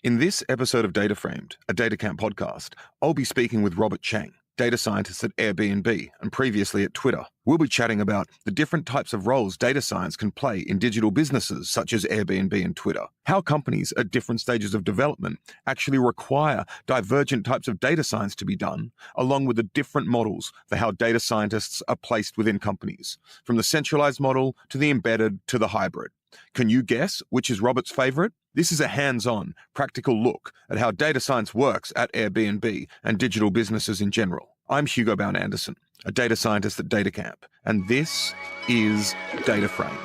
In this episode of Data Framed, a DataCamp podcast, I'll be speaking with Robert Chang, data scientist at Airbnb and previously at Twitter. We'll be chatting about the different types of roles data science can play in digital businesses such as Airbnb and Twitter, how companies at different stages of development actually require divergent types of data science to be done, along with the different models for how data scientists are placed within companies, from the centralized model to the embedded to the hybrid. Can you guess which is Robert's favorite? This is a hands-on, practical look at how data science works at Airbnb and digital businesses in general. I'm Hugo Bown-Anderson, a data scientist at DataCamp, and this is Data Framed.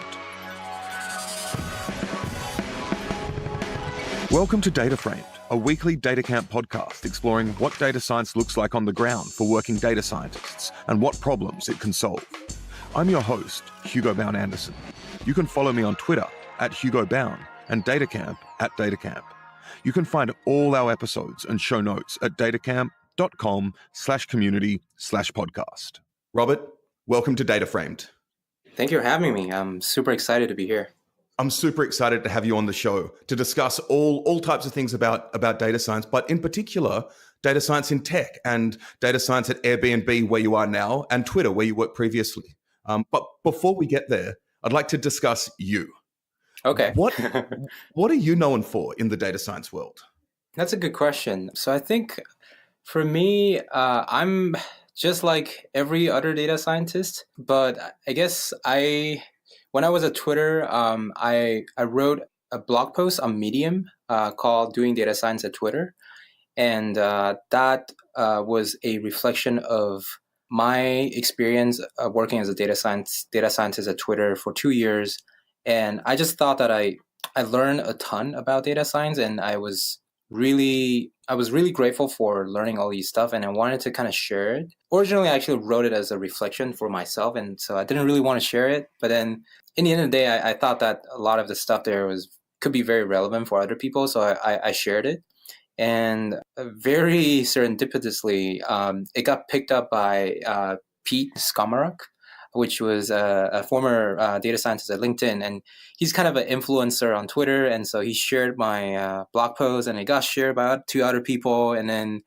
Welcome to Data Framed, a weekly DataCamp podcast exploring what data science looks like on the ground for working data scientists and what problems it can solve. I'm your host, Hugo Bown-Anderson. You can follow me on Twitter at Hugo Bown and DataCamp at DataCamp. You can find all our episodes and show notes at datacamp.com/community/podcast. Robert, welcome to Data Framed. Thank you for having me. I'm super excited to be here. I'm super excited to have you on the show to discuss all types of things about data science, but in particular, data science in tech and data science at Airbnb, where you are now, and Twitter, where you worked previously. But before we get there, I'd like to discuss you. Okay. What are you known for in the data science world? That's a good question. So I think for me, I'm just like every other data scientist, but I guess when I was at Twitter, I wrote a blog post on Medium called "Doing Data Science at Twitter," and that was a reflection of my experience working as a data scientist at Twitter for 2 years. And I just thought that I learned a ton about data science, and I was really grateful for learning all these stuff, and I wanted to kind of share it. Originally, I actually wrote it as a reflection for myself, and so I didn't really want to share it. But then in the end of the day, I thought that a lot of the stuff there could be very relevant for other people, so I shared it. And very serendipitously, it got picked up by Pete Skomaruk, which was a former data scientist at LinkedIn. And he's kind of an influencer on Twitter. And so he shared my blog post, and it got shared by 2 other people. And then,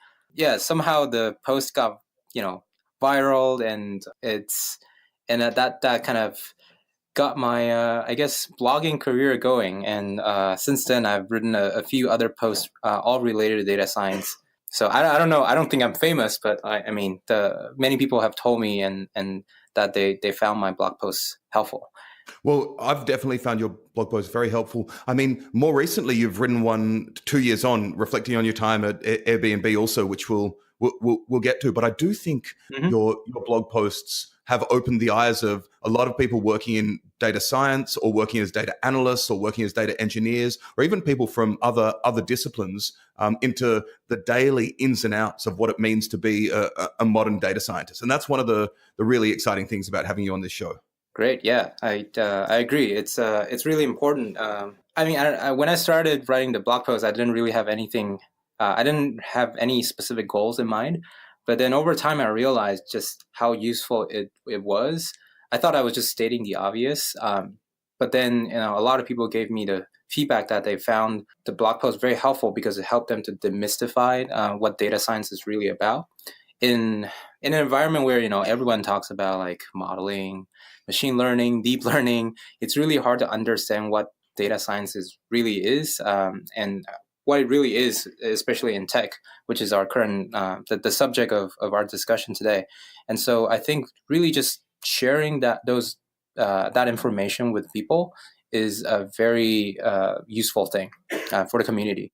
somehow the post got, viral, and that kind of got my, blogging career going. And since then, I've written a few other posts, all related to data science. So I don't know. I don't think I'm famous, but I mean, many people have told me and that they found my blog posts helpful. Well, I've definitely found your blog post very helpful. I mean, more recently, you've written one 2 years on, reflecting on your time at Airbnb also, which we'll get to. But I do think your blog posts have opened the eyes of a lot of people working in data science or working as data analysts or working as data engineers, or even people from other disciplines into the daily ins and outs of what it means to be a modern data scientist. And that's one of the really exciting things about having you on this show. Great. Yeah, I agree. It's really important. When I started writing the blog post, I didn't really have anything. I didn't have any specific goals in mind. But then over time, I realized just how useful it was. I thought I was just stating the obvious. But then, a lot of people gave me the feedback that they found the blog post very helpful because it helped them to demystify what data science is really about. In an environment where, everyone talks about like modeling, machine learning, deep learning, it's really hard to understand what data science really is. And what it really is, especially in tech, which is our current, the subject of our discussion today. And so I think really just sharing that information with people is a very useful thing for the community.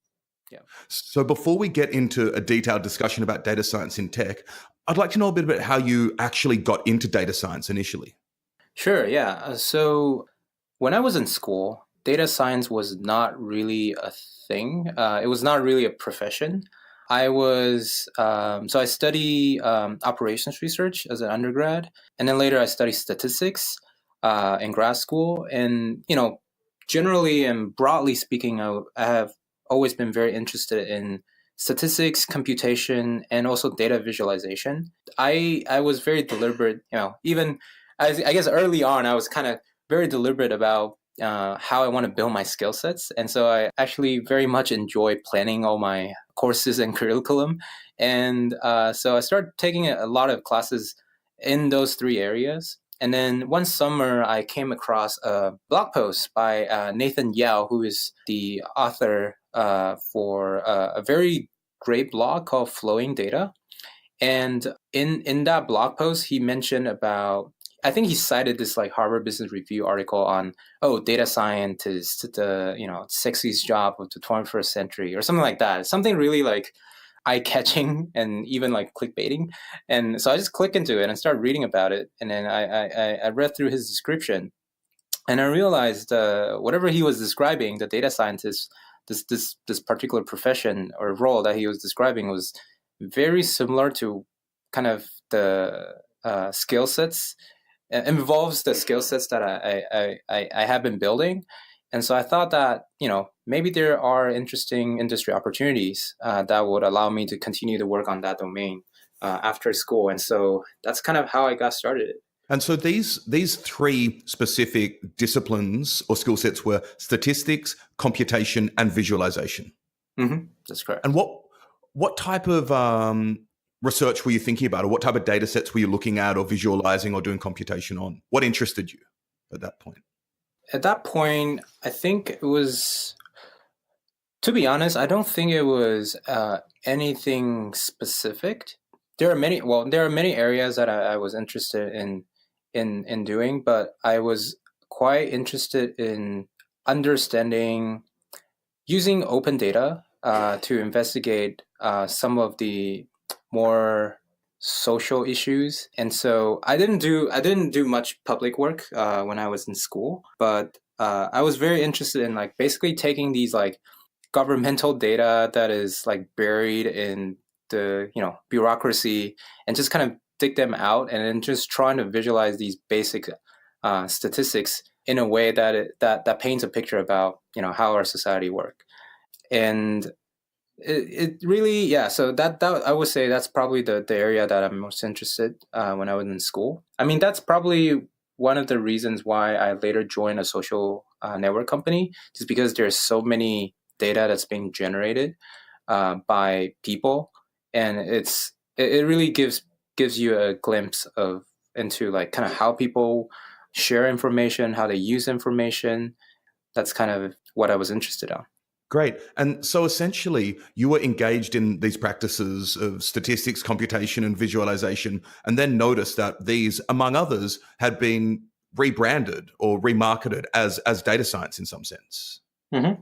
Yeah. So before we get into a detailed discussion about data science in tech, I'd like to know a bit about how you actually got into data science initially. Sure, yeah. So when I was in school, data science was not really a thing. It was not really a profession. I studied operations research as an undergrad, and then later I studied statistics in grad school. And generally and broadly speaking, I have always been very interested in statistics, computation, and also data visualization. I was very deliberate. Even I guess early on, I was kind of very deliberate about how I want to build my skill sets. And so I actually very much enjoy planning all my courses and curriculum. And so I started taking a lot of classes in those three areas. And then one summer, I came across a blog post by Nathan Yao, who is the author for a very great blog called Flowing Data. And in that blog post, he mentioned about, I think he cited this like Harvard Business Review article on, data scientist, the sexiest job of the 21st century or something like that. Something really like eye catching and even like clickbaiting. And so I just clicked into it and started reading about it. And then I read through his description, and I realized whatever he was describing, the data scientist, this particular profession or role that he was describing was very similar to kind of the skill sets. It involves the skill sets that I have been building. And so I thought that, maybe there are interesting industry opportunities that would allow me to continue to work on that domain after school. And so that's kind of how I got started. And so these three specific disciplines or skill sets were statistics, computation, and visualization. Mm-hmm. That's correct. And what type of research were you thinking about, or what type of data sets were you looking at or visualizing or doing computation on? What interested you at that point? At that point, I think it was, to be honest, I don't think it was anything specific. There are many areas that I was interested in doing, but I was quite interested in understanding using open data to investigate some of the more social issues. And so I didn't do much public work when I was in school, but I was very interested in like basically taking these like governmental data that is like buried in the bureaucracy and just kind of dig them out and then just trying to visualize these basic statistics in a way that paints a picture about how our society work. And it really, yeah, so that I would say that's probably the area that I'm most interested when I was in school. I mean, that's probably one of the reasons why I later joined a social network company, just because there's so many data that's being generated by people, and it really gives you a glimpse of into like kind of how people share information, how they use information. That's kind of what I was interested in. Great. And so essentially, you were engaged in these practices of statistics, computation, and visualization, and then noticed that these, among others, had been rebranded or remarketed as data science in some sense. Mm-hmm.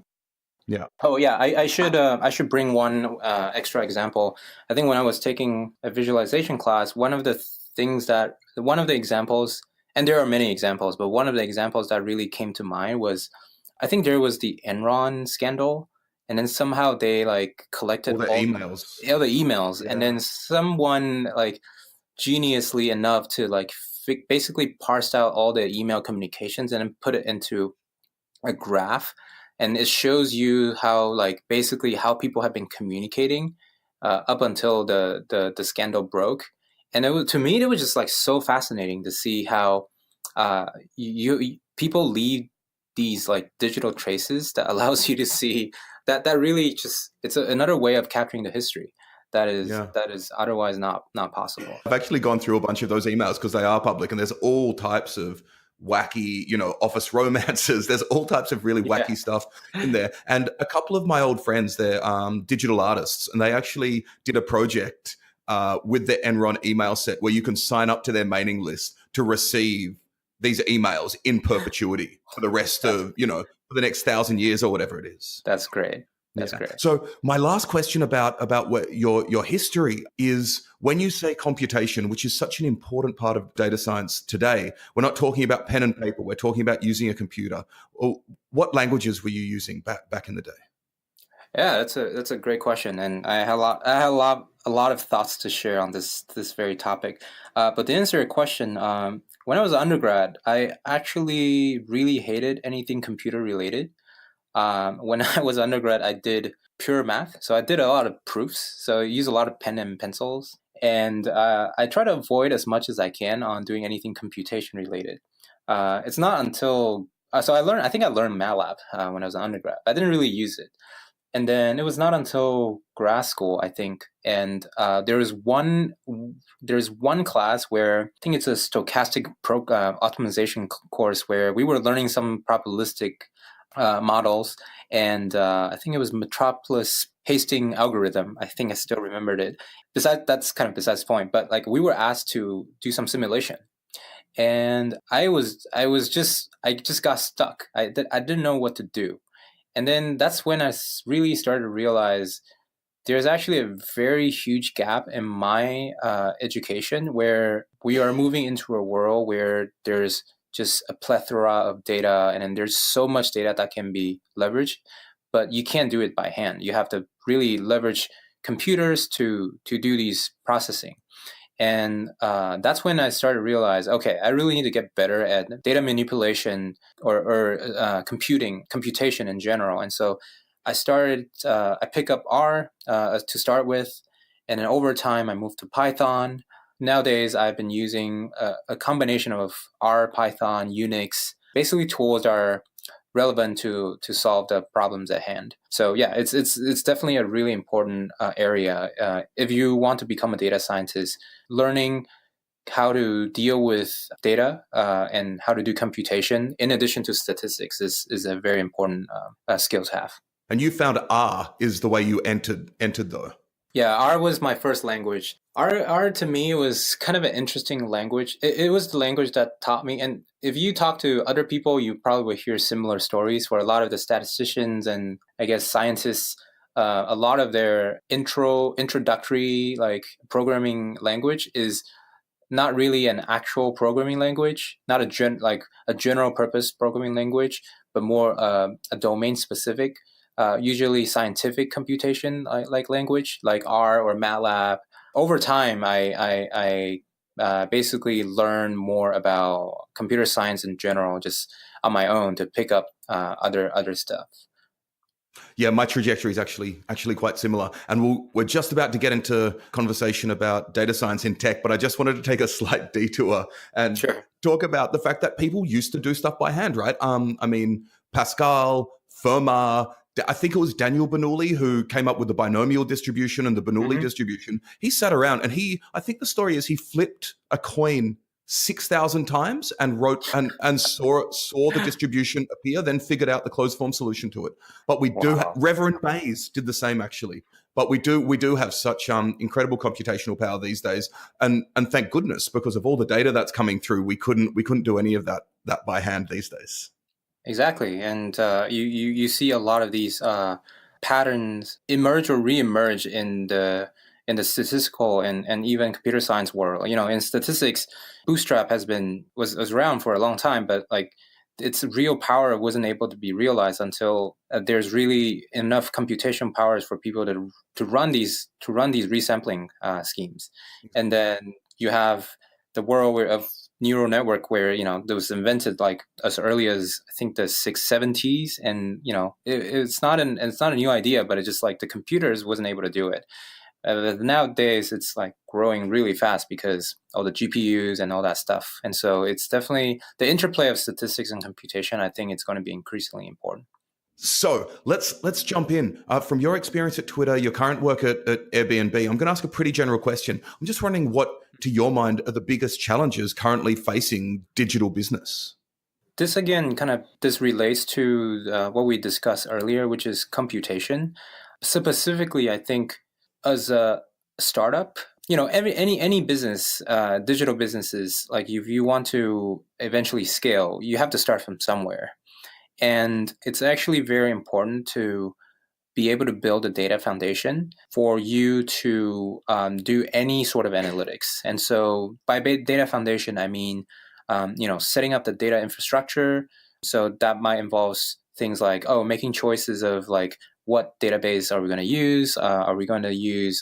Yeah. Oh yeah, I should bring one extra example. I think when I was taking a visualization class, one of the examples, and there are many examples, but one of the examples that really came to mind was, I think there was the Enron scandal, and then somehow they like collected all the emails. All the emails, yeah. And then someone like geniusly enough to like basically parsed out all the email communications and then put it into a graph, and it shows you how like basically how people have been communicating up until the scandal broke. And to me, it was just like so fascinating to see how people leave these like digital traces that allows you to see that really just, it's another way of capturing the history that is otherwise not possible. I've actually gone through a bunch of those emails because they are public, and there's all types of wacky, office romances. There's all types of really wacky stuff in there. And a couple of my old friends, they're digital artists, and they actually did a project with the Enron email set where you can sign up to their mailing list to receive these emails in perpetuity for the rest of, for the next 1,000 years or whatever it is. That's great. That's great. So my last question about what your history is, when you say computation, which is such an important part of data science today, we're not talking about pen and paper. We're talking about using a computer. What languages were you using back in the day? Yeah, that's a great question, and I had a lot of thoughts to share on this very topic. But to answer your question, when I was an undergrad, I actually really hated anything computer related. When I was undergrad, I did pure math. So I did a lot of proofs. So I use a lot of pen and pencils. And I try to avoid as much as I can on doing anything computation related. It's not until So I think I learned MATLAB when I was an undergrad. I didn't really use it. And then it was not until grad school, I think, and there's one class where I think it's a stochastic optimization course where we were learning some probabilistic models, and I think it was Metropolis Hastings algorithm. I think I still remembered it. Besides, that's kind of besides the point. But like we were asked to do some simulation, and I just got stuck. I didn't know what to do. And then that's when I really started to realize there's actually a very huge gap in my education where we are moving into a world where there's just a plethora of data, and then there's so much data that can be leveraged, but you can't do it by hand. You have to really leverage computers to do these processing. And that's when I started to realize, okay, I really need to get better at data manipulation or computation in general. And so I pick up R to start with. And then over time, I moved to Python. Nowadays, I've been using a combination of R, Python, Unix, basically tools that are relevant to solve the problems at hand. So yeah, it's definitely a really important area. If you want to become a data scientist, learning how to deal with data and how to do computation in addition to statistics is a very important skill to have. And you found R is the way you entered though. Yeah, R was my first language. R to me was kind of an interesting language. It was the language that taught me. And if you talk to other people, you probably will hear similar stories where a lot of the statisticians and I guess scientists, a lot of their introductory like programming language is not really an actual programming language, not a general purpose programming language, but more a domain specific, usually scientific computation like language, like R or MATLAB. Over time, I basically learned more about computer science in general, just on my own to pick up other stuff. Yeah, my trajectory is actually quite similar. And we're just about to get into conversation about data science in tech, but I just wanted to take a slight detour and Sure. talk about the fact that people used to do stuff by hand, right? I mean, Pascal, Fermat, I think it was Daniel Bernoulli who came up with the binomial distribution and the Bernoulli distribution. He sat around and I think the story is he flipped a coin 6,000 times and wrote and saw the distribution appear, then figured out the closed form solution to it. But we do Reverend Bayes did the same actually. But we do have such incredible computational power these days, and thank goodness, because of all the data that's coming through, we couldn't do any of that by hand these days. Exactly, and you see a lot of these patterns emerge or reemerge in the statistical and even computer science world. You know, in statistics, Bootstrap was around for a long time, but like its real power wasn't able to be realized until there's really enough computation powers for people to run these resampling schemes, and then you have the world of neural network where that was invented like as early as I think the 670s, and it's not a new idea, but it's just like the computers wasn't able to do it. Nowadays it's like growing really fast because all the GPUs and all that stuff, and so it's definitely the interplay of statistics and computation. I think it's going to be increasingly important. So let's jump in. From your experience at Twitter, your current work at Airbnb, I'm going to ask a pretty general question. I'm just wondering what, to your mind, are the biggest challenges currently facing digital business? This again, this relates to what we discussed earlier, which is computation. Specifically, I think as a startup, any business, digital businesses, like if you want to eventually scale, you have to start from somewhere. And it's actually very important to be able to build a data foundation for you to do any sort of analytics. And so by data foundation, I mean, setting up the data infrastructure. So that might involve things like, making choices of like, what database are we going to use? Are we going to use,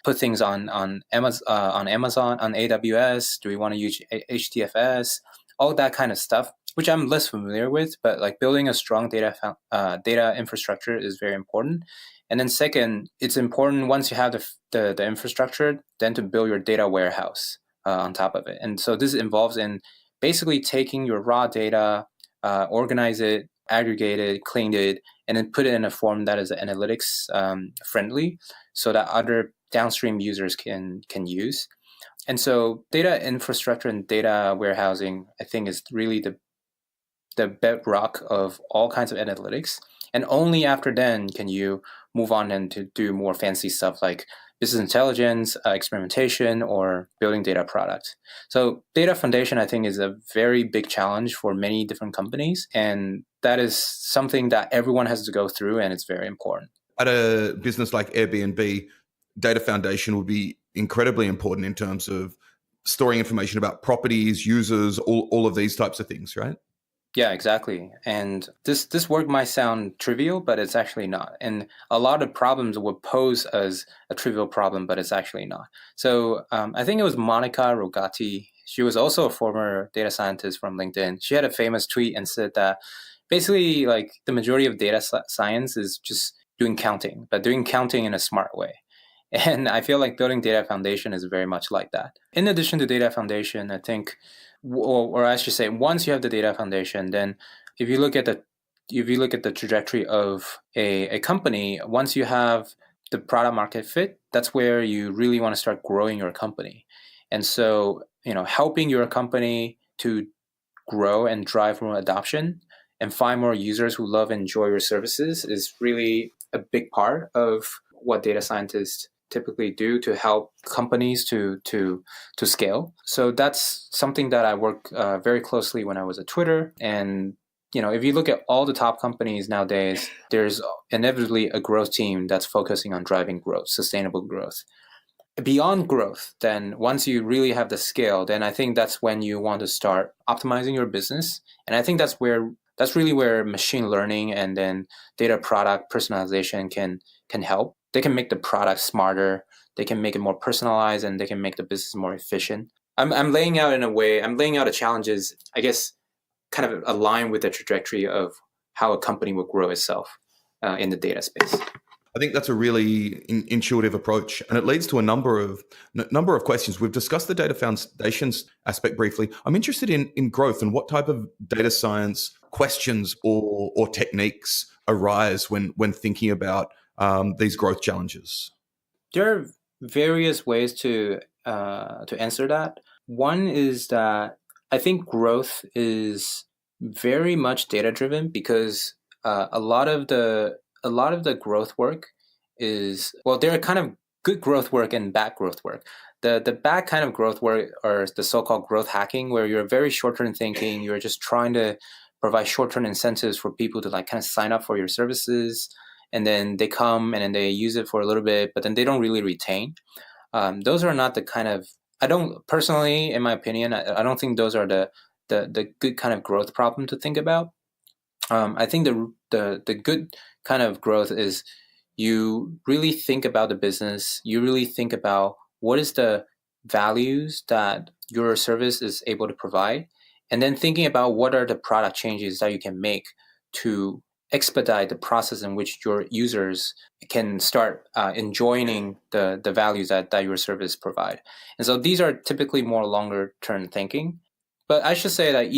put things on Amazon, on AWS? Do we want to use HDFS? All that kind of stuff, which I'm less familiar with, but like building a strong data infrastructure is very important. And then second, it's important once you have the infrastructure, then to build your data warehouse on top of it. And so this involves in basically taking your raw data, organize it, aggregate it, clean it, and then put it in a form that is analytics friendly, so that other downstream users can use. And so data infrastructure and data warehousing, I think, is really the bedrock of all kinds of analytics. And only after then can you move on and to do more fancy stuff like business intelligence, experimentation, or building data products. So data foundation, I think, is a very big challenge for many different companies. And that is something that everyone has to go through, and it's very important. At a business like Airbnb, data foundation would be incredibly important in terms of storing information about properties, users, all of these types of things, right? Yeah, exactly. And this work might sound trivial, but it's actually not. And a lot of problems would pose as a trivial problem, but it's actually not. So I think it was Monica Rogati. She was also a former data scientist from LinkedIn. She had a famous tweet and said that basically, like, the majority of data science is just doing counting, but doing counting in a smart way. And I feel like building data foundation is very much like that. In addition to data foundation, I think, or I should say, once you have the data foundation, then if you look at the trajectory of a company, once you have the product market fit, that's where you really want to start growing your company. And so, helping your company to grow and drive more adoption and find more users who love and enjoy your services is really a big part of what data scientists typically do to help companies to scale. So that's something that I work very closely when I was at Twitter. And if you look at all the top companies nowadays, there's inevitably a growth team that's focusing on driving growth, sustainable growth. Beyond growth, then once you really have the scale, then I think that's when you want to start optimizing your business. And I think that's really where machine learning and then data product personalization can help. They can make the product smarter, they can make it more personalized, and they can make the business more efficient. I'm laying out the challenges, I guess, kind of align with the trajectory of how a company will grow itself in the data space. I think that's a really intuitive approach, and it leads to a number of questions. We've discussed the data foundations aspect briefly. I'm interested in growth and what type of data science questions or techniques arise when thinking about these growth challenges. There are various ways to answer that. One is that I think growth is very much data driven because a lot of the growth work is, well, there are kind of good growth work and bad growth work. The bad kind of growth work are the so-called growth hacking, where you're very short-term thinking. You're just trying to provide short-term incentives for people to like kind of sign up for your services, and then they come and then they use it for a little bit, but then they don't really retain. Those are not the kind of, I don't personally, in my opinion, I don't think those are the good kind of growth problem to think about. I think the good kind of growth is you really think about the business. You really think about what is the values that your service is able to provide, and then thinking about what are the product changes that you can make to expedite the process in which your users can start enjoying the values that your service provide. And so these are typically more longer term thinking. But I should say that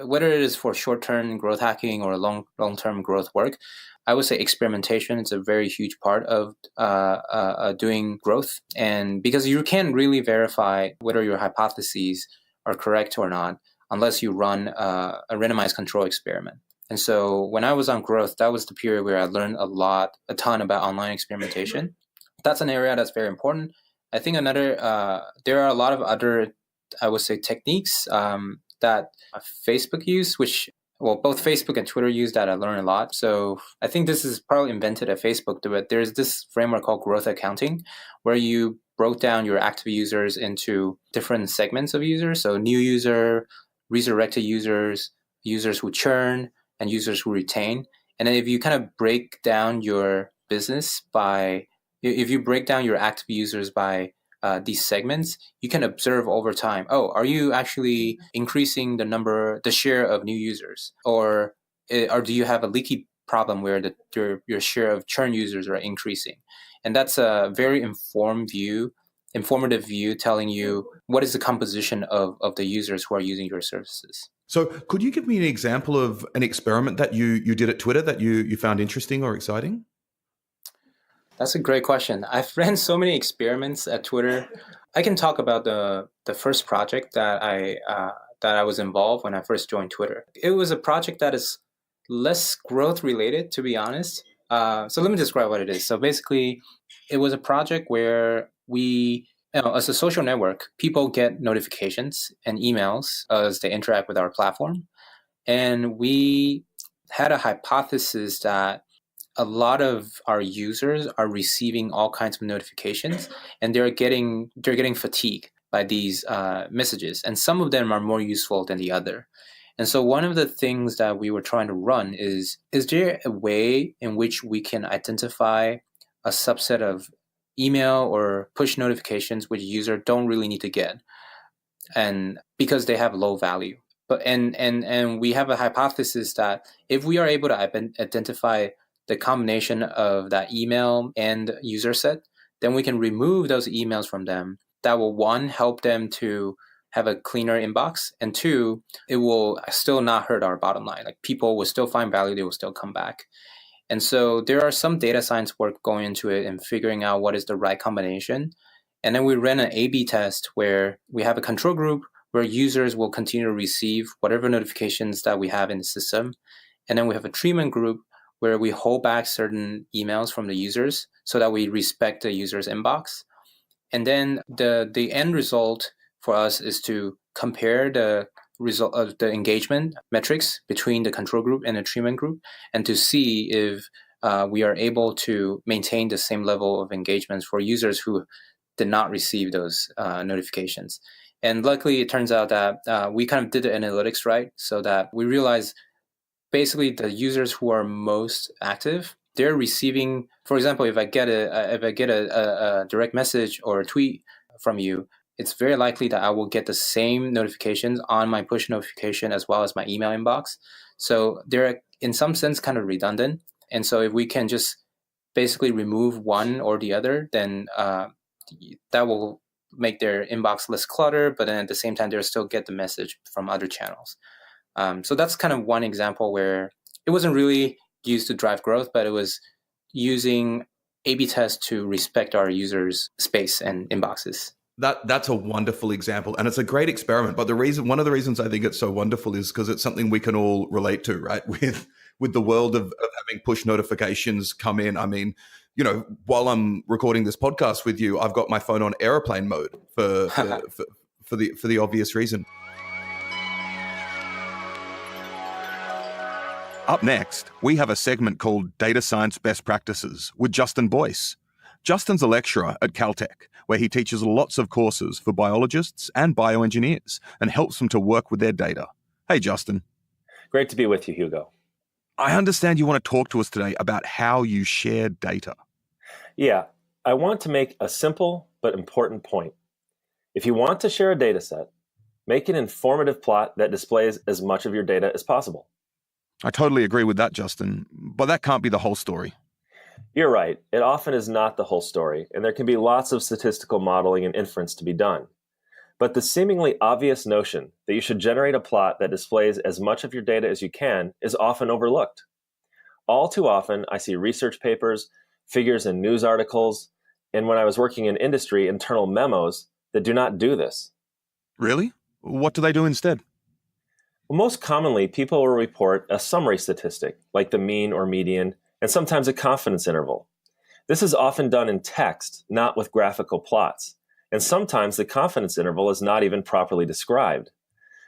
whether it is for short-term growth hacking or long-term growth work, I would say experimentation is a very huge part of doing growth. And because you can't really verify whether your hypotheses are correct or not unless you run a randomized control experiment. And so when I was on growth, that was the period where I learned a ton about online experimentation. That's an area that's very important. I think there are a lot of other, I would say, techniques that Facebook use, which, well, both Facebook and Twitter use, that I learned a lot. So I think this is probably invented at Facebook, but there's this framework called growth accounting, where you broke down your active users into different segments of users. So new user, resurrected users, users who churn, and users who retain. And then if you kind of break down your business if you break down your active users by these segments, you can observe over time, are you actually increasing the share of new users? Or do you have a leaky problem where your share of churn users are increasing? And that's a very informative view telling you what is the composition of the users who are using your services. So could you give me an example of an experiment that you did at Twitter that you found interesting or exciting? That's a great question. I've ran so many experiments at Twitter. I can talk about the first project that I was involved when I first joined Twitter. It was a project that is less growth related, to be honest. So let me describe what it is. So basically, it was a project where as a social network, people get notifications and emails as they interact with our platform, and we had a hypothesis that a lot of our users are receiving all kinds of notifications, and they're getting fatigued by these messages, and some of them are more useful than the other. And so one of the things that we were trying to run is there a way in which we can identify a subset of email or push notifications which user don't really need to get, and because they have low value. But we have a hypothesis that if we are able to identify the combination of that email and user set, then we can remove those emails from them. That will, one, help them to have a cleaner inbox, and two, it will still not hurt our bottom line. Like, people will still find value, they will still come back. And so there are some data science work going into it and figuring out what is the right combination. And then we ran an A/B test where we have a control group where users will continue to receive whatever notifications that we have in the system. And then we have a treatment group where we hold back certain emails from the users so that we respect the user's inbox. And then the end result for us is to compare the result of the engagement metrics between the control group and the treatment group, and to see if we are able to maintain the same level of engagements for users who did not receive those notifications. And luckily, it turns out that we kind of did the analytics right, so that we realized basically the users who are most active, they're receiving. For example, if I get a direct message or a tweet from you, it's very likely that I will get the same notifications on my push notification as well as my email inbox. So they're in some sense kind of redundant. And so if we can just basically remove one or the other, then that will make their inbox less cluttered, but then at the same time, they'll still get the message from other channels. So that's kind of one example where it wasn't really used to drive growth, but it was using A/B tests to respect our users' space and inboxes. That's a wonderful example, and it's a great experiment. But one of the reasons I think it's so wonderful is because it's something we can all relate to, right? With the world of having push notifications come in. I mean, while I'm recording this podcast with you, I've got my phone on airplane mode for the obvious reason. Up next, we have a segment called Data Science Best Practices with Justin Boyce. Justin's a lecturer at Caltech, where he teaches lots of courses for biologists and bioengineers and helps them to work with their data. Hey, Justin. Great to be with you, Hugo. I understand you want to talk to us today about how you share data. Yeah, I want to make a simple but important point. If you want to share a data set, make an informative plot that displays as much of your data as possible. I totally agree with that, Justin, but that can't be the whole story. You're right. It often is not the whole story, and there can be lots of statistical modeling and inference to be done. But the seemingly obvious notion that you should generate a plot that displays as much of your data as you can is often overlooked. All too often, I see research papers, figures in news articles, and when I was working in industry, internal memos that do not do this. Really? What do they do instead? Well, most commonly, people will report a summary statistic, like the mean or median, and sometimes a confidence interval. This is often done in text, not with graphical plots. And sometimes the confidence interval is not even properly described.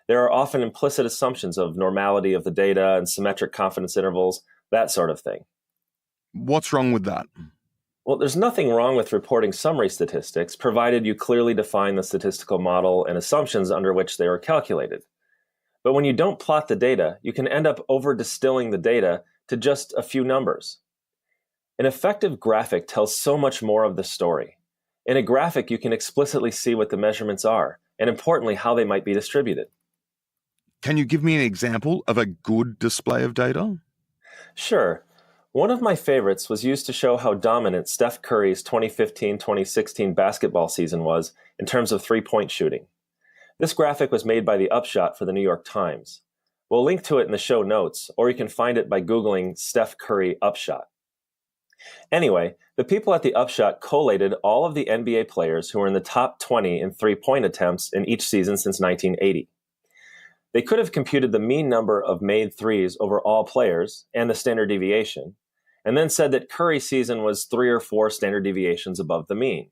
There are often implicit assumptions of normality of the data and symmetric confidence intervals, that sort of thing. What's wrong with that? Well, there's nothing wrong with reporting summary statistics, provided you clearly define the statistical model and assumptions under which they were calculated. But when you don't plot the data, you can end up over-distilling the data to just a few numbers. An effective graphic tells so much more of the story. In a graphic, you can explicitly see what the measurements are, and importantly, how they might be distributed. Can you give me an example of a good display of data? Sure. One of my favorites was used to show how dominant Steph Curry's 2015-2016 basketball season was in terms of three-point shooting. This graphic was made by the Upshot for the New York Times. We'll link to it in the show notes, or you can find it by Googling Steph Curry Upshot. Anyway, the people at the Upshot collated all of the NBA players who were in the top 20 in three-point attempts in each season since 1980. They could have computed the mean number of made threes over all players and the standard deviation, and then said that Curry's season was 3 or 4 standard deviations above the mean.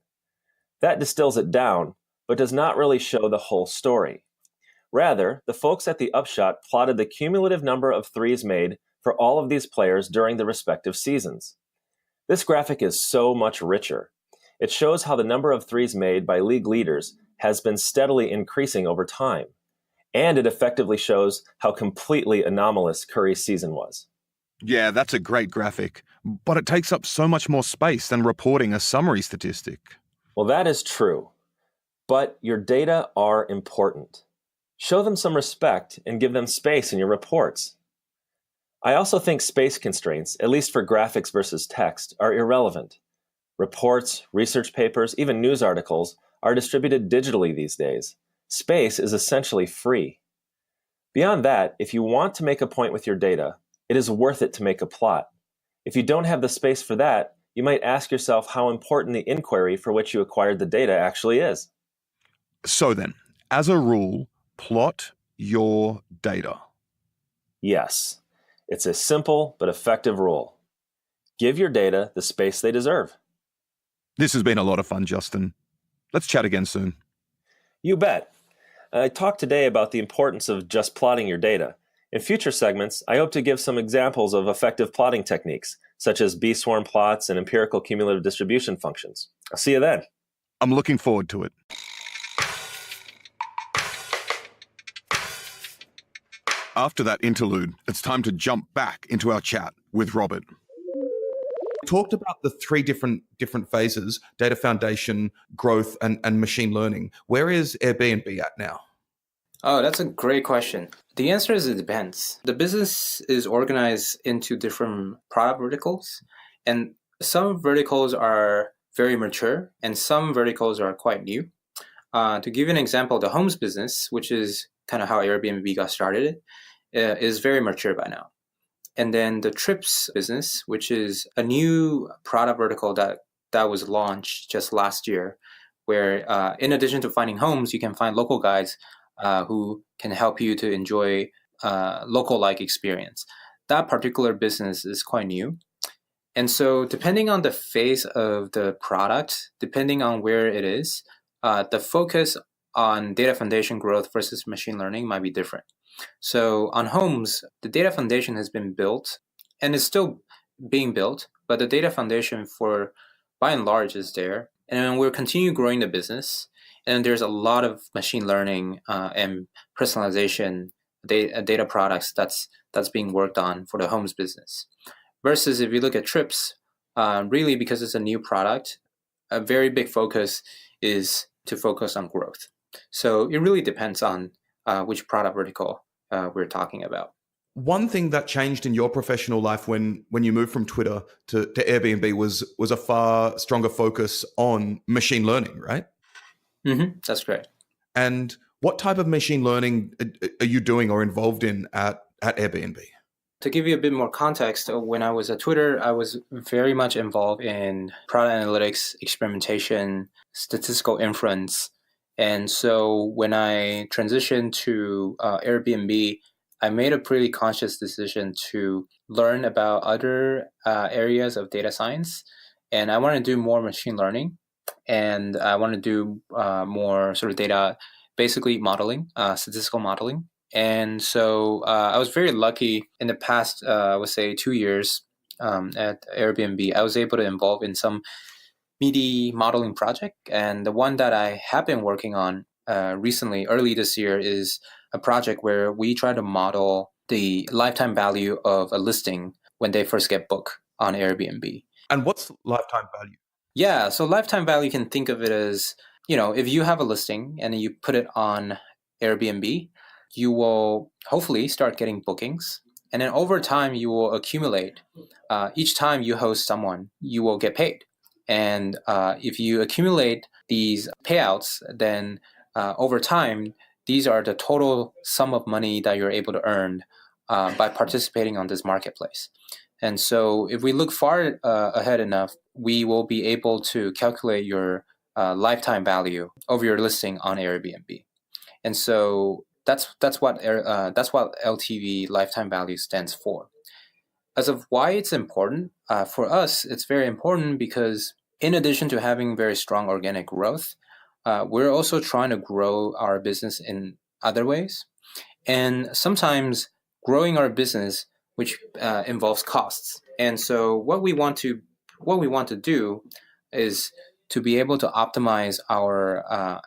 That distills it down, but does not really show the whole story. Rather, the folks at the Upshot plotted the cumulative number of threes made for all of these players during the respective seasons. This graphic is so much richer. It shows how the number of threes made by league leaders has been steadily increasing over time. And it effectively shows how completely anomalous Curry's season was. Yeah, that's a great graphic, but it takes up so much more space than reporting a summary statistic. Well, that is true. But your data are important. Show them some respect and give them space in your reports. I also think space constraints, at least for graphics versus text, are irrelevant. Reports, research papers, even news articles are distributed digitally these days. Space is essentially free. Beyond that, if you want to make a point with your data, it is worth it to make a plot. If you don't have the space for that, you might ask yourself how important the inquiry for which you acquired the data actually is. So then, as a rule, plot your data. Yes, it's a simple but effective rule. Give your data the space they deserve. This has been a lot of fun, Justin. Let's chat again soon. You bet. I talked today about the importance of just plotting your data. In future segments, I hope to give some examples of effective plotting techniques, such as B-swarm plots and empirical cumulative distribution functions. I'll see you then. I'm looking forward to it. After that interlude, it's time to jump back into our chat with Robert. Talked about the three different phases: data foundation, growth, and machine learning. Where is Airbnb at now? Oh, that's a great question. The answer is it depends. The business is organized into different product verticals, and some verticals are very mature, and some verticals are quite new. To give you an example, the homes business, which is kind of how Airbnb got started, is very mature by now. And then the trips business, which is a new product vertical that was launched just last year, where in addition to finding homes, you can find local guides who can help you to enjoy local-like experience. That particular business is quite new. And so depending on the phase of the product, depending on where it is, the focus on data foundation growth versus machine learning might be different. So on homes, the data foundation has been built and is still being built, but the data foundation for by and large is there. And we're continue growing the business. And there's a lot of machine learning and personalization data products that's being worked on for the homes business. Versus if you look at trips, really because it's a new product, a very big focus is to focus on growth. So it really depends on which product vertical we're talking about. One thing that changed in your professional life when you moved from Twitter to Airbnb was a far stronger focus on machine learning, right? Mm-hmm, that's correct. And what type of machine learning are you doing or involved in at Airbnb? To give you a bit more context, when I was at Twitter, I was very much involved in product analytics, experimentation, statistical inference. And so when I transitioned to Airbnb, I made a pretty conscious decision to learn about other areas of data science. And I want to do more machine learning. And I want to do more sort of data, basically modeling, statistical modeling. And so I was very lucky in the past, I would say 2 years at Airbnb. I was able to involve in some media modeling project. And the one that I have been working on recently, early this year, is a project where we try to model the lifetime value of a listing when they first get booked on Airbnb. And what's lifetime value? Yeah, so lifetime value, you can think of it as, if you have a listing and you put it on Airbnb, you will hopefully start getting bookings. And then over time, you will accumulate. Each time you host someone, you will get paid. And if you accumulate these payouts, then over time, these are the total sum of money that you're able to earn by participating on this marketplace. And so if we look far ahead enough, we will be able to calculate your lifetime value of your listing on Airbnb. And so that's what LTV, lifetime value, stands for. As of why it's important, for us, it's very important because in addition to having very strong organic growth, we're also trying to grow our business in other ways. And sometimes growing our business, which involves costs. And so what we want to do is to be able to optimize our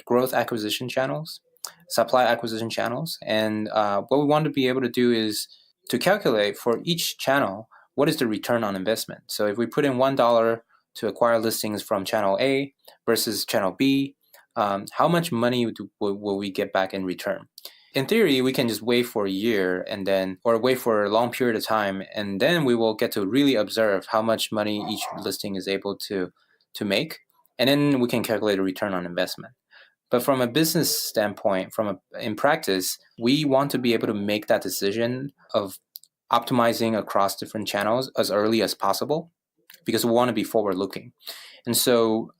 growth acquisition channels, supply acquisition channels. And what we want to be able to do is to calculate for each channel, what is the return on investment? So if we put in $1 to acquire listings from channel A versus channel B, how much money will we get back in return? In theory, we can just wait for a year or wait for a long period of time, and then we will get to really observe how much money each listing is able to make, and then we can calculate a return on investment. But from a business standpoint, in practice, we want to be able to make that decision of optimizing across different channels as early as possible because we want to be forward-looking. And so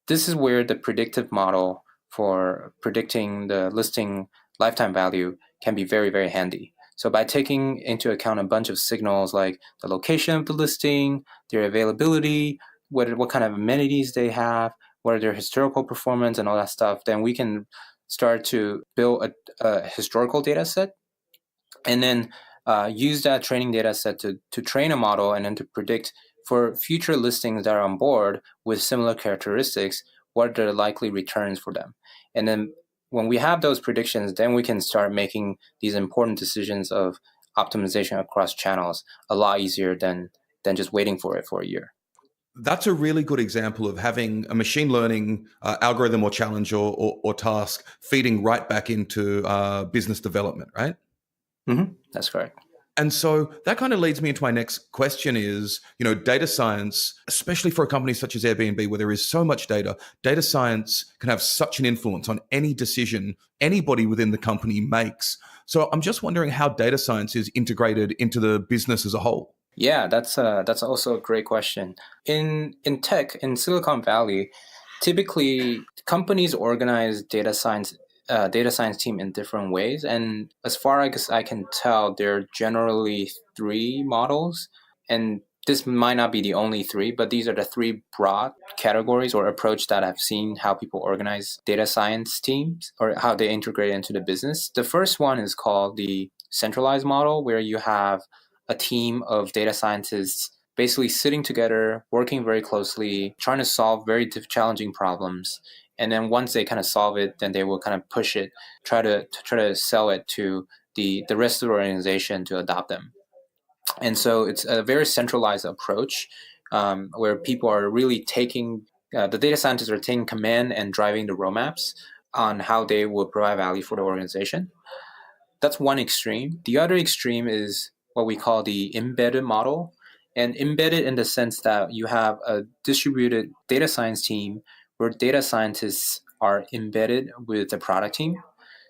this is where the predictive model for predicting the listing lifetime value can be very, very handy. So by taking into account a bunch of signals like the location of the listing, their availability, what kind of amenities they have, what are their historical performance and all that stuff, then we can start to build a historical data set and then use that training data set to train a model and then to predict for future listings that are on board with similar characteristics, what are the likely returns for them. And then when we have those predictions, then we can start making these important decisions of optimization across channels a lot easier than just waiting for it for a year. That's a really good example of having a machine learning algorithm or challenge or task feeding right back into business development, right? Mm-hmm. That's correct. And so that kind of leads me into my next question is, data science, especially for a company such as Airbnb, where there is so much data science can have such an influence on any decision anybody within the company makes. So I'm just wondering how data science is integrated into the business as a whole. Yeah, that's also a great question. In tech, in Silicon Valley, typically companies organize data science team in different ways. And as far as I can tell, there are generally 3 models. And this might not be the only 3, but these are the 3 broad categories or approach that I've seen how people organize data science teams or how they integrate into the business. The first one is called the centralized model, where you have a team of data scientists basically sitting together, working very closely, trying to solve very challenging problems. And then once they kind of solve it, then they will kind of push it, try to sell it to the rest of the organization to adopt them. And so it's a very centralized approach where people are really taking, the data scientists are taking command and driving the roadmaps on how they will provide value for the organization. That's one extreme. The other extreme is what we call the embedded model. And embedded in the sense that you have a distributed data science team where data scientists are embedded with the product team.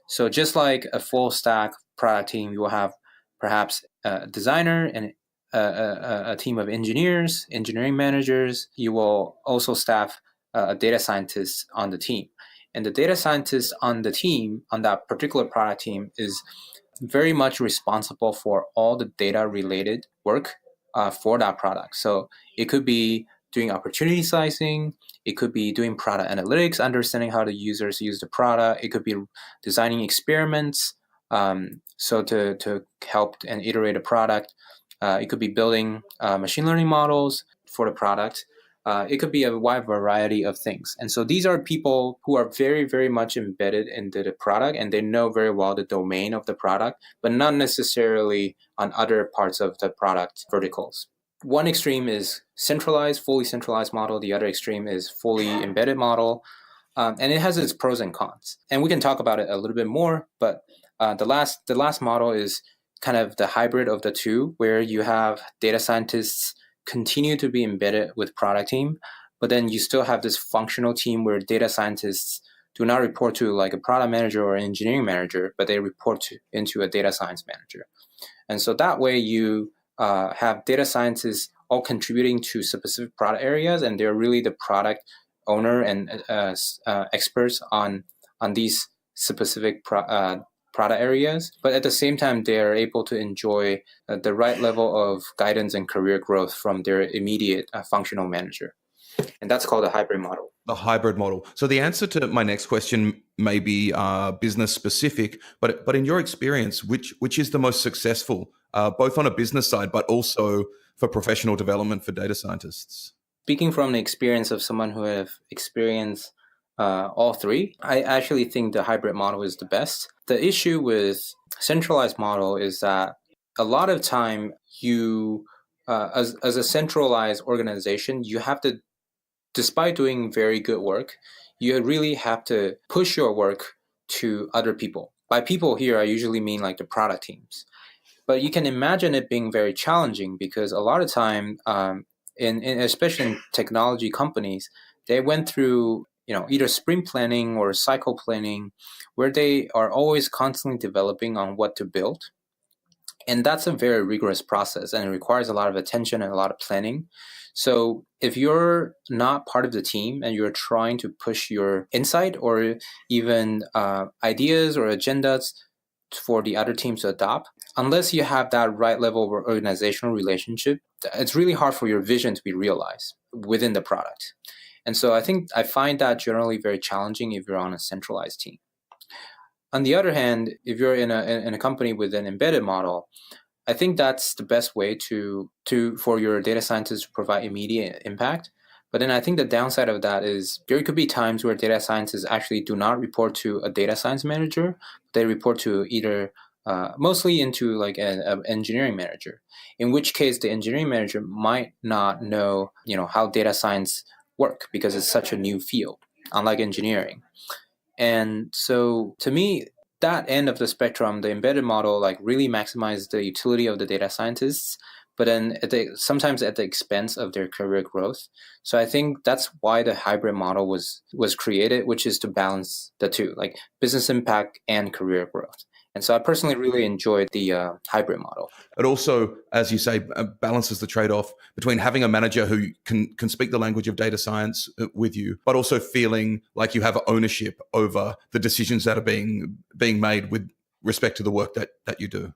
So just like a full stack product team, you will have perhaps a designer and a team of engineers, engineering managers. You will also staff a data scientist on the team. And the data scientist on the team, on that particular product team, is very much responsible for all the data related work for that product. So it could be doing opportunity sizing, it could be doing product analytics, understanding how the users use the product, it could be designing experiments, so to help and iterate a product. It could be building machine learning models for the product. It could be a wide variety of things. And so these are people who are very, very much embedded into the product and they know very well the domain of the product, but not necessarily on other parts of the product verticals. One extreme is fully centralized model. The other extreme is fully embedded model. And it has its pros and cons. And we can talk about it a little bit more, but the last model is kind of the hybrid of the two, where you have data scientists continue to be embedded with product team, but then you still have this functional team where data scientists do not report to like a product manager or engineering manager, but they report into a data science manager. And so that way you have data scientists all contributing to specific product areas, and they're really the product owner and experts on these specific product areas. But at the same time, they're able to enjoy the right level of guidance and career growth from their immediate functional manager. And that's called a hybrid model. The hybrid model. So the answer to my next question may be business specific, but in your experience, which is the most successful, both on a business side, but also for professional development for data scientists? Speaking from the experience of someone who have experienced all three, I actually think the hybrid model is the best. The issue with centralized model is that a lot of time you, as a centralized organization, you have to, despite doing very good work, you really have to push your work to other people. By people here, I usually mean like the product teams. But you can imagine it being very challenging because a lot of time, especially in technology companies, they went through either sprint planning or cycle planning, where they are always constantly developing on what to build. And that's a very rigorous process, and it requires a lot of attention and a lot of planning. So if you're not part of the team and you're trying to push your insight or even ideas or agendas for the other teams to adopt, unless you have that right level of organizational relationship, it's really hard for your vision to be realized within the product. And so I find that generally very challenging if you're on a centralized team. On the other hand, if you're in a company with an embedded model, I think that's the best way for your data scientists to provide immediate impact. But then I think the downside of that is there could be times where data scientists actually do not report to a data science manager. They report to either mostly into like an engineering manager, in which case the engineering manager might not know how data science work because it's such a new field, unlike engineering. And so to me, that end of the spectrum, the embedded model like really maximizes the utility of the data scientists, but then sometimes at the expense of their career growth. So I think that's why the hybrid model was created, which is to balance the two, like business impact and career growth. And so I personally really enjoyed the hybrid model. It also, as you say, balances the trade-off between having a manager who can speak the language of data science with you, but also feeling like you have ownership over the decisions that are being made with respect to the work that you do.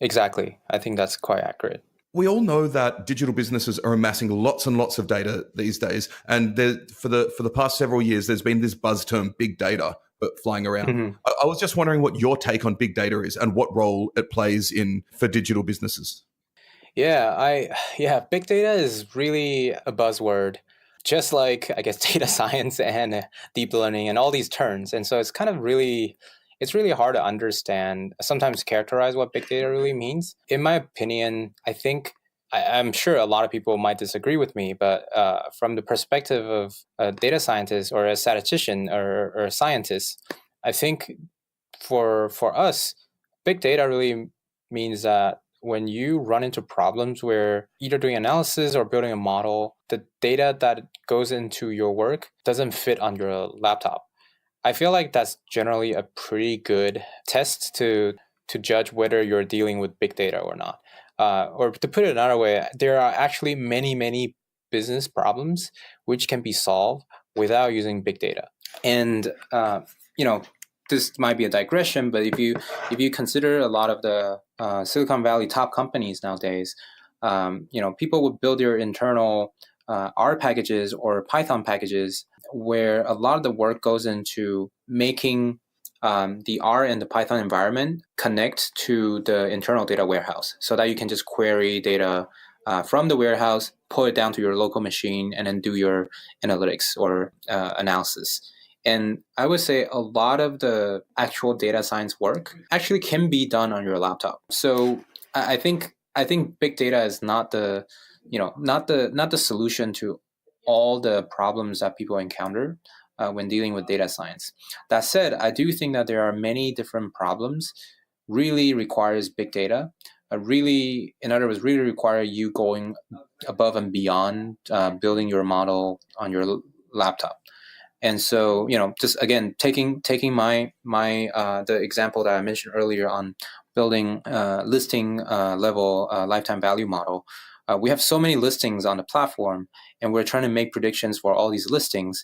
Exactly. I think that's quite accurate. We all know that digital businesses are amassing lots and lots of data these days. And for the past several years, there's been this buzz term, big data, but flying around. Mm-hmm. I was just wondering what your take on big data is and what role it plays for digital businesses. Yeah, big data is really a buzzword, just like, I guess, data science and deep learning and all these terms. And so it's really hard to understand, sometimes characterize what big data really means. In my opinion, I think, I'm sure a lot of people might disagree with me, but from the perspective of a data scientist or a statistician or a scientist, I think for us, big data really means that when you run into problems where either doing analysis or building a model, the data that goes into your work doesn't fit on your laptop. I feel like that's generally a pretty good test to judge whether you're dealing with big data or not. Or to put it another way, there are actually many, many business problems which can be solved without using big data. And this might be a digression, but if you consider a lot of the Silicon Valley top companies nowadays, people would build their internal R packages or Python packages where a lot of the work goes into making the R and the Python environment connect to the internal data warehouse so that you can just query data from the warehouse, pull it down to your local machine, and then do your analytics or analysis. And I would say a lot of the actual data science work actually can be done on your laptop. So I think big data is not the solution to all the problems that people encounter when dealing with data science. That said, I do think that there are many different problems really requires big data. In other words, really require you going above and beyond building your model on your laptop. And so, just again, taking my the example that I mentioned earlier on building listing level lifetime value model. We have so many listings on the platform, and we're trying to make predictions for all these listings,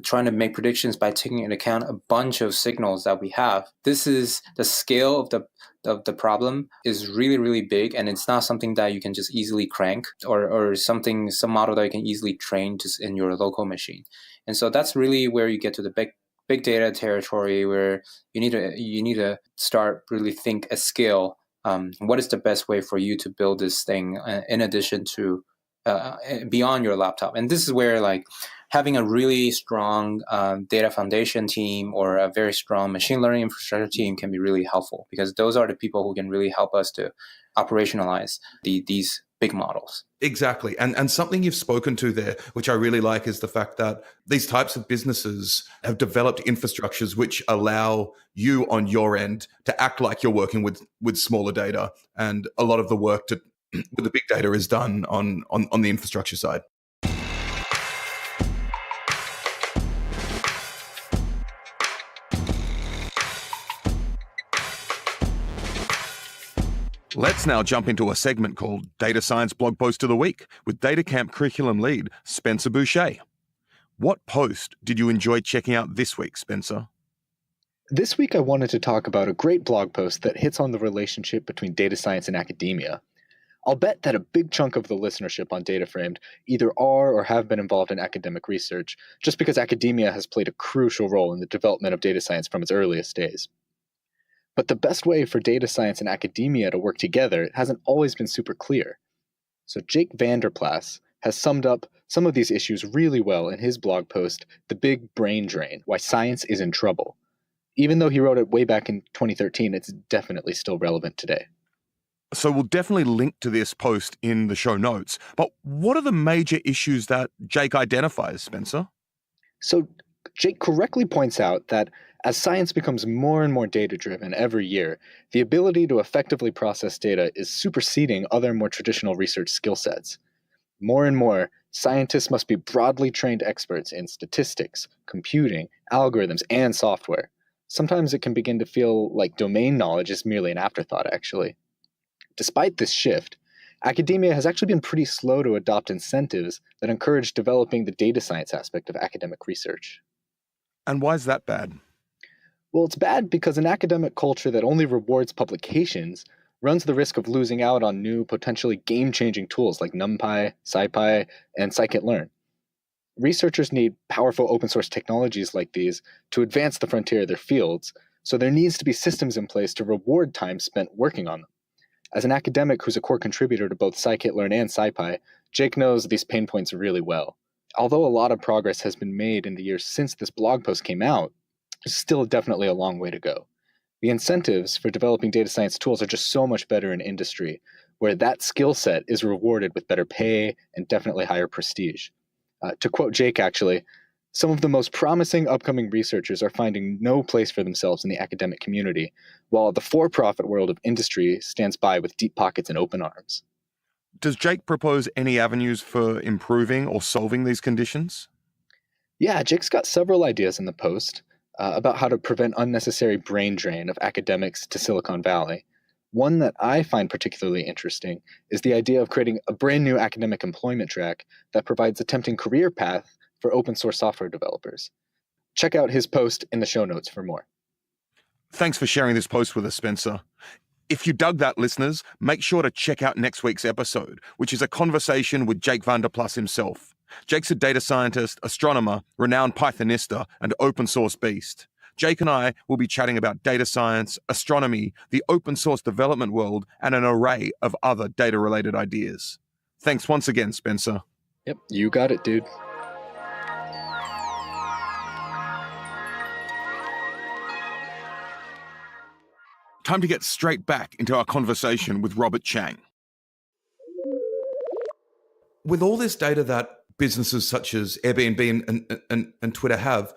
trying to make predictions by taking into account a bunch of signals that we have. This is the scale of the problem is really, really big, and it's not something that you can just easily crank or some model that you can easily train just in your local machine. And so that's really where you get to the big data territory, where you need to start really think at scale. What is the best way for you to build this thing in addition to beyond your laptop? And this is where like having a really strong data foundation team or a very strong machine learning infrastructure team can be really helpful, because those are the people who can really help us to operationalize these big models. Exactly. And something you've spoken to there, which I really like, is the fact that these types of businesses have developed infrastructures which allow you on your end to act like you're working with smaller data. And a lot of the work with the big data is done on the infrastructure side. Let's now jump into a segment called Data Science Blog Post of the Week with DataCamp Curriculum Lead Spencer Boucher. What post did you enjoy checking out this week, Spencer? This week I wanted to talk about a great blog post that hits on the relationship between data science and academia. I'll bet that a big chunk of the listenership on DataFramed either are or have been involved in academic research, just because academia has played a crucial role in the development of data science from its earliest days. But the best way for data science and academia to work together hasn't always been super clear. So Jake Vanderplas has summed up some of these issues really well in his blog post, The Big Brain Drain: Why Science is in Trouble. Even though he wrote it way back in 2013, it's definitely still relevant today. So we'll definitely link to this post in the show notes. But what are the major issues that Jake identifies, Spencer? So Jake correctly points out that as science becomes more and more data-driven every year, the ability to effectively process data is superseding other more traditional research skill sets. More and more, scientists must be broadly trained experts in statistics, computing, algorithms, and software. Sometimes it can begin to feel like domain knowledge is merely an afterthought, actually. Despite this shift, academia has actually been pretty slow to adopt incentives that encourage developing the data science aspect of academic research. And why is that bad? Well, it's bad because an academic culture that only rewards publications runs the risk of losing out on new, potentially game-changing tools like NumPy, SciPy, and scikit-learn. Researchers need powerful open-source technologies like these to advance the frontier of their fields, so there needs to be systems in place to reward time spent working on them. As an academic who's a core contributor to both scikit-learn and SciPy, Jake knows these pain points really well. Although a lot of progress has been made in the years since this blog post came out, there's still definitely a long way to go. The incentives for developing data science tools are just so much better in industry, where that skill set is rewarded with better pay and definitely higher prestige. To quote Jake, actually, some of the most promising upcoming researchers are finding no place for themselves in the academic community, while the for-profit world of industry stands by with deep pockets and open arms. Does Jake propose any avenues for improving or solving these conditions? Yeah, Jake's got several ideas in the post about how to prevent unnecessary brain drain of academics to Silicon Valley. One that I find particularly interesting is the idea of creating a brand new academic employment track that provides a tempting career path for open source software developers. Check out his post in the show notes for more. Thanks for sharing this post with us, Spencer. If you dug that, listeners, make sure to check out next week's episode, which is a conversation with Jake Vanderplas himself. Jake's a data scientist, astronomer, renowned Pythonista, and open source beast. Jake and I will be chatting about data science, astronomy, the open source development world, and an array of other data-related ideas. Thanks once again, Spencer. Yep, you got it, dude. Time to get straight back into our conversation with Robert Chang. With all this data that businesses such as Airbnb and Twitter have,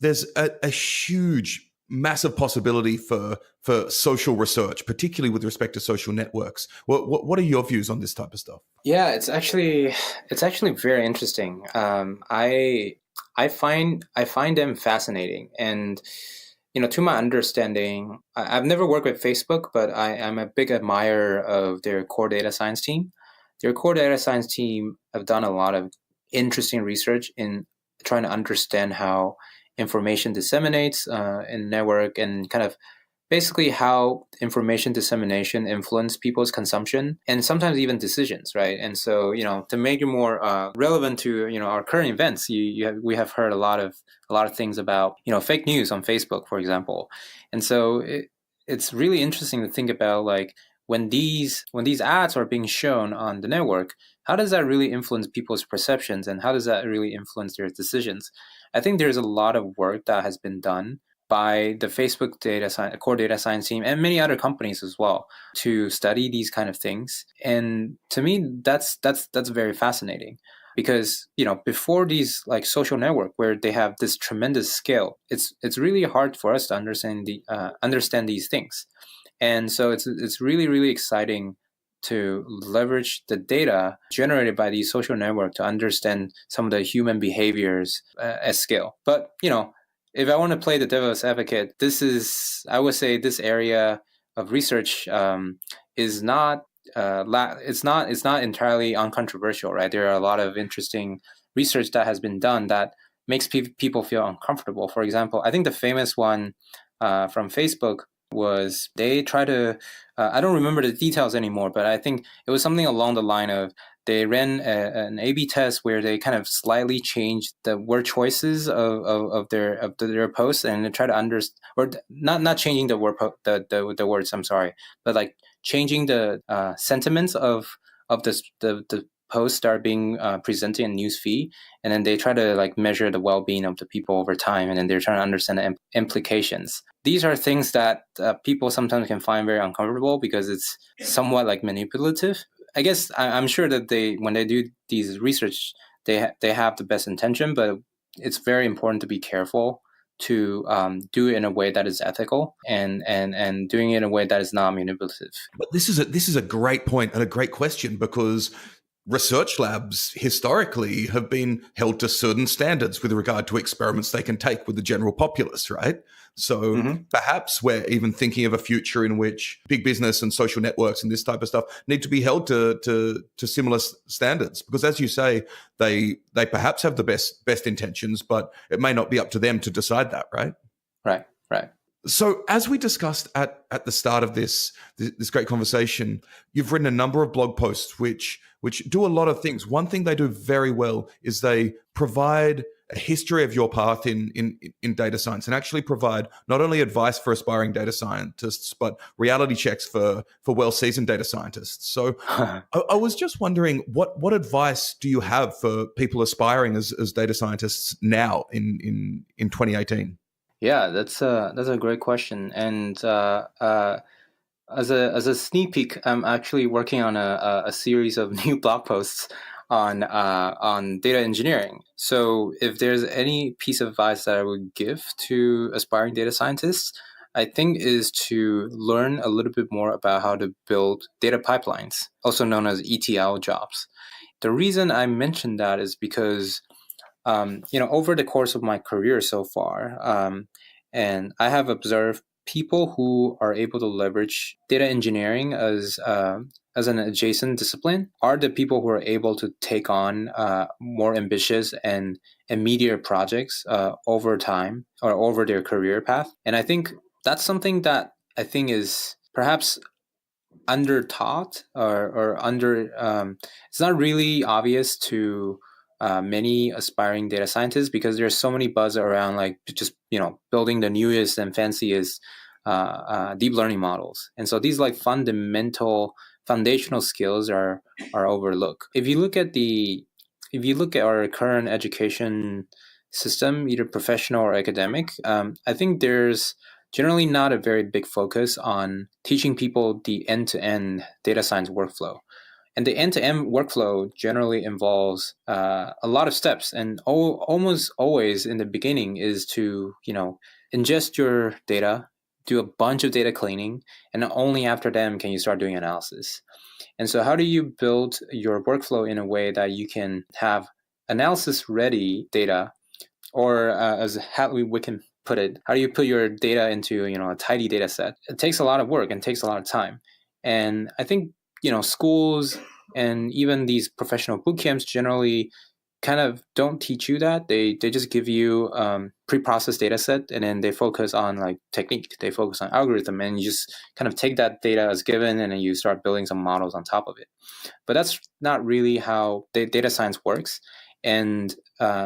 there's a huge, massive possibility for social research, particularly with respect to social networks. What are your views on this type of stuff? Yeah, it's actually very interesting. I I find them fascinating. And to my understanding, I've never worked with Facebook, but I'm a big admirer of their core data science team. Their core data science team have done a lot of interesting research in trying to understand how information disseminates in network, and kind of basically how information dissemination influence people's consumption and sometimes even decisions, right? And so, to make it more relevant to our current events, we have heard a lot of things about fake news on Facebook, for example. And so it's really interesting to think about, like, when these ads are being shown on the network, how does that really influence people's perceptions, and how does that really influence their decisions? I think there's a lot of work that has been done by the Facebook core data science team and many other companies as well to study these kind of things. And to me, that's very fascinating, because before these like social network where they have this tremendous scale, it's really hard for us to understand these things. And so it's really, really exciting to leverage the data generated by these social networks to understand some of the human behaviors at scale. But if I want to play the devil's advocate, I would say this area of research is not it's not entirely uncontroversial, right? There are a lot of interesting research that has been done that makes people feel uncomfortable. For example, I think the famous one from Facebook was they try to I don't remember the details anymore, but I think it was something along the line of they ran an A/B test where they kind of slightly changed the word choices of their posts, and they try to understand, or not changing the the words, I'm sorry, but like changing the sentiments of the posts that are being presented in newsfeed, and then they try to like measure the well-being of the people over time, and then they're trying to understand the implications. These are things that people sometimes can find very uncomfortable because it's somewhat like manipulative. I guess I'm sure that when they do these research, they have the best intention, but it's very important to be careful to do it in a way that is ethical, and doing it in a way that is not manipulative. But this is a great point and a great question, because research labs historically have been held to certain standards with regard to experiments they can take with the general populace, right? So perhaps we're even thinking of a future in which big business and social networks and this type of stuff need to be held to similar standards, because as you say, they perhaps have the best intentions, but it may not be up to them to decide that, right? Right. So, as we discussed at the start of this great conversation, you've written a number of blog posts which do a lot of things. One thing they do very well is they provide a history of your path in data science, and actually provide not only advice for aspiring data scientists, but reality checks for well-seasoned data scientists. So, I was just wondering, what advice do you have for people aspiring as data scientists now in 2018? Yeah, that's a great question. And as a sneak peek, I'm actually working on a series of new blog posts on data engineering. So if there's any piece of advice that I would give to aspiring data scientists, I think is to learn a little bit more about how to build data pipelines, also known as ETL jobs. The reason I mentioned that is because over the course of my career so far, and I have observed people who are able to leverage data engineering as an adjacent discipline are the people who are able to take on more ambitious and meatier projects over time or over their career path. And I think that's something that I think is perhaps under taught or under it's not really obvious to many aspiring data scientists, because there's so many buzz around like just building the newest and fanciest deep learning models, and so these like foundational skills are overlooked. If you look at our current education system, either professional or academic, I think there's generally not a very big focus on teaching people the end-to-end data science workflow. And the end-to-end workflow generally involves a lot of steps, and almost always in the beginning is to ingest your data, do a bunch of data cleaning, and only after then can you start doing analysis. And so how do you build your workflow in a way that you can have analysis-ready data or as how we can put it, how do you put your data into a tidy data set? It takes a lot of work and takes a lot of time. And I think schools and even these professional boot camps generally kind of don't teach you that. They just give you pre-processed data set, and then they focus on like technique. They focus on algorithm, and you just kind of take that data as given, and then you start building some models on top of it. But that's not really how data science works. And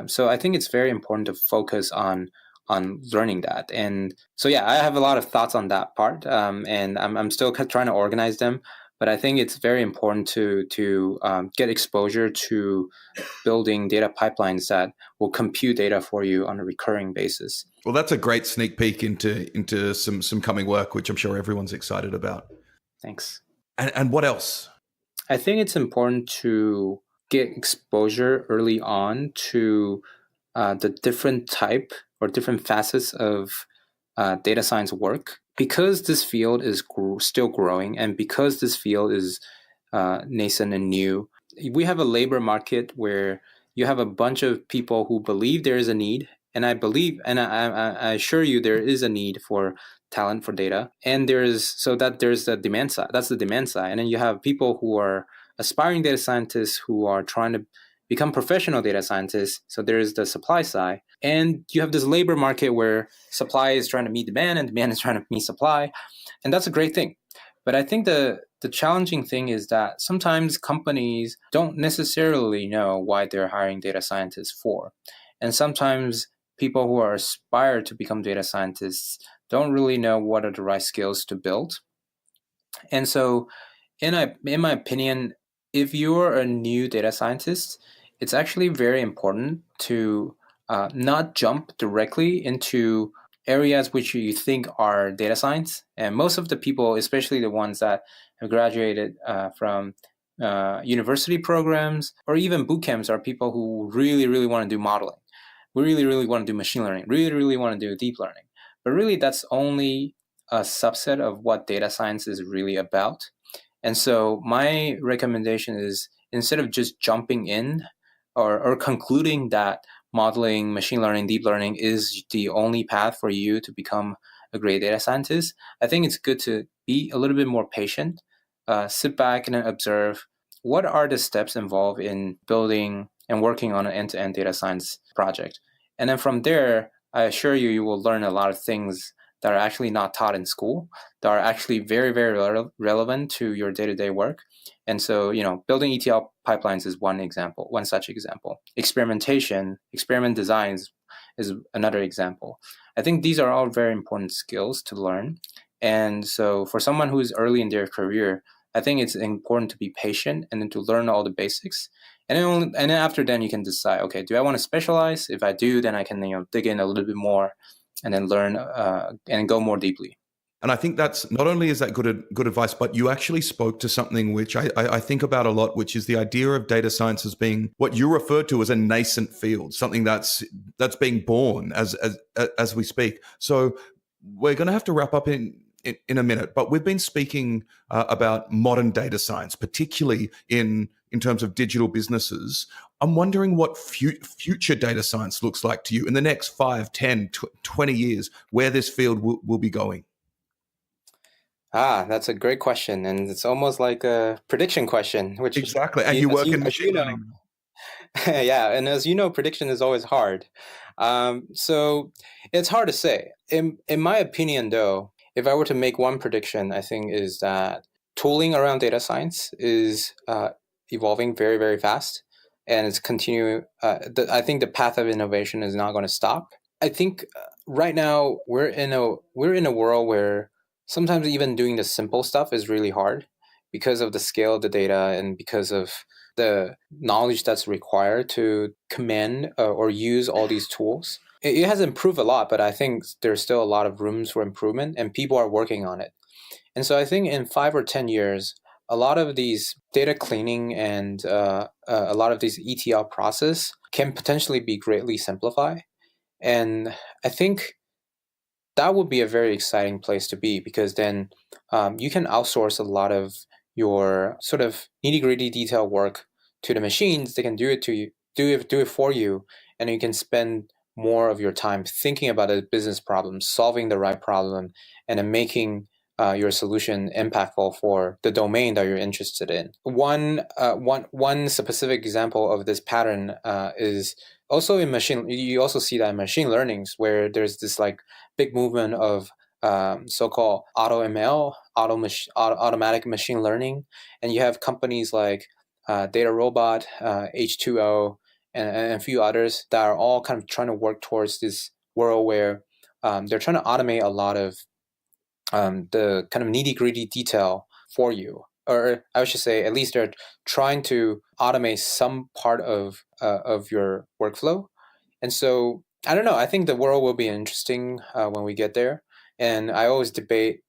so I think it's very important to focus on learning that. And so yeah, I have a lot of thoughts on that part, and I'm still trying to organize them. But I think it's very important to get exposure to building data pipelines that will compute data for you on a recurring basis. Well, that's a great sneak peek into some coming work, which I'm sure everyone's excited about. Thanks. And what else? I think it's important to get exposure early on to the different type or different facets of data science work, because this field is still growing, and because this field is nascent and new. We have a labor market where you have a bunch of people who believe there is a need, and I believe, and I assure you, there is a need for talent for data, and there's the demand side. That's the demand side, and then you have people who are aspiring data scientists who are trying to become professional data scientists. So there is the supply side, and you have this labor market where supply is trying to meet demand and demand is trying to meet supply, and that's a great thing. But I think the challenging thing is that sometimes companies don't necessarily know why they're hiring data scientists for, and sometimes people who are aspired to become data scientists don't really know what are the right skills to build. And so, in my opinion, if you're a new data scientist, it's actually very important to not jump directly into areas which you think are data science. And most of the people, especially the ones that have graduated from university programs or even boot camps, are people who really, really want to do modeling. We really, really want to do machine learning, really, really want to do deep learning. But really, that's only a subset of what data science is really about. And so my recommendation is, instead of just jumping in or concluding that modeling, machine learning, deep learning is the only path for you to become a great data scientist, I think it's good to be a little bit more patient, sit back and observe what are the steps involved in building and working on an end-to-end data science project. And then from there, I assure you, you will learn a lot of things that are actually not taught in school, that are actually very, very relevant to your day-to-day work. And so, building ETL pipelines is one such example. Experiment designs is another example. I think these are all very important skills to learn. And so for someone who is early in their career, I think it's important to be patient and then to learn all the basics. And then after then you can decide, okay, do I want to specialize? If I do, then I can dig in a little bit more and then learn and go more deeply. And I think that's not only is that good advice, but you actually spoke to something which I think about a lot, which is the idea of data science as being what you refer to as a nascent field, something that's being born as we speak. So we're going to have to wrap up in a minute, but we've been speaking about modern data science, particularly in terms of digital businesses. I'm wondering what future data science looks like to you in the next 5, 10, 20 years, where this field will be going. That's a great question. And it's almost like a prediction question, which exactly. And you work in machine learning. Yeah. And as you know, prediction is always hard. So it's hard to say. In my opinion, though, if I were to make one prediction, I think is that tooling around data science is evolving very, very fast. And it's continuing. I think the path of innovation is not going to stop. I think right now we're in a world where sometimes even doing the simple stuff is really hard because of the scale of the data and because of the knowledge that's required to command or use all these tools. It has improved a lot, but I think there's still a lot of rooms for improvement, and people are working on it. And so I think in 5 or 10 years, a lot of these data cleaning and a lot of these ETL process can potentially be greatly simplified. And I think that would be a very exciting place to be, because then you can outsource a lot of your sort of nitty-gritty detail work to the machines. They can do it for you, and you can spend more of your time thinking about a business problem, solving the right problem, and then making your solution impactful for the domain that you're interested in. One specific example of this pattern is also in you also see that in machine learnings, where there's this like big movement of so-called auto ML, automatic machine learning, and you have companies like Data Robot, H2O, and a few others that are all kind of trying to work towards this world where they're trying to automate a lot of the kind of nitty-gritty detail for you. Or I should say, at least they're trying to automate some part of your workflow. And so, I don't know, I think the world will be interesting when we get there. And I always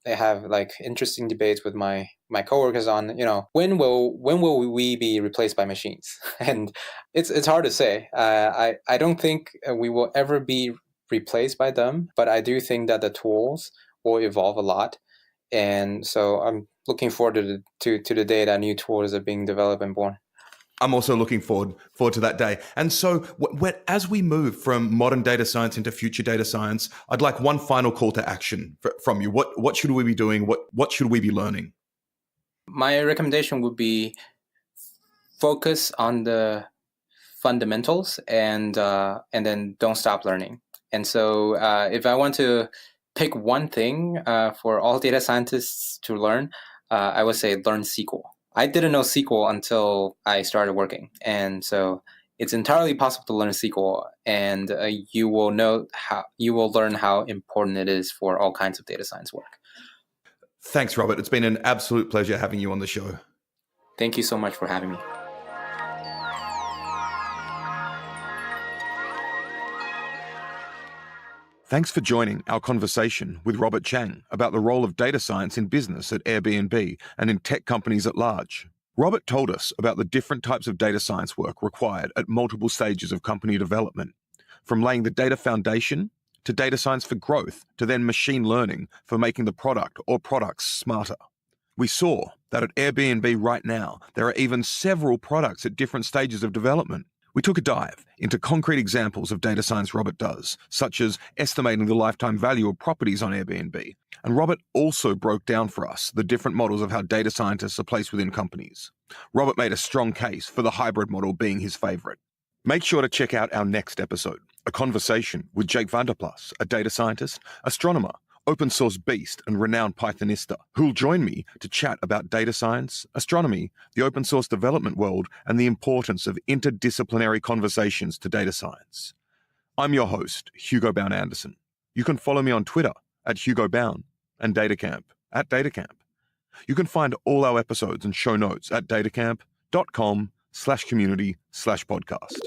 have like interesting debates with my coworkers on, when will we be replaced by machines? And it's hard to say. I don't think we will ever be replaced by them, but I do think that the tools will evolve a lot. And so I'm looking forward to the day that new tools are being developed and born. I'm also looking forward to that day. And so as we move from modern data science into future data science, I'd like one final call to action from you. What should we be doing? What should we be learning? My recommendation would be focus on the fundamentals and then don't stop learning. And so if I want to pick one thing for all data scientists to learn, I would say learn SQL. I didn't know SQL until I started working. And so it's entirely possible to learn SQL, and you will learn how important it is for all kinds of data science work. Thanks, Robert. It's been an absolute pleasure having you on the show. Thank you so much for having me. Thanks for joining our conversation with Robert Chang about the role of data science in business at Airbnb and in tech companies at large. Robert told us about the different types of data science work required at multiple stages of company development, from laying the data foundation to data science for growth to then machine learning for making the product or products smarter. We saw that at Airbnb right now, there are even several products at different stages of development. We took a dive into concrete examples of data science Robert does, such as estimating the lifetime value of properties on Airbnb. And Robert also broke down for us the different models of how data scientists are placed within companies. Robert made a strong case for the hybrid model being his favorite. Make sure to check out our next episode, a conversation with Jake Vanderplas, a data scientist, astronomer, open source beast, and renowned Pythonista, who'll join me to chat about data science, astronomy, the open source development world, and the importance of interdisciplinary conversations to data science. I'm your host, Hugo Bown Anderson. You can follow me on Twitter at Hugo Bown and Datacamp at Datacamp. You can find all our episodes and show notes at datacamp.com/community/podcast.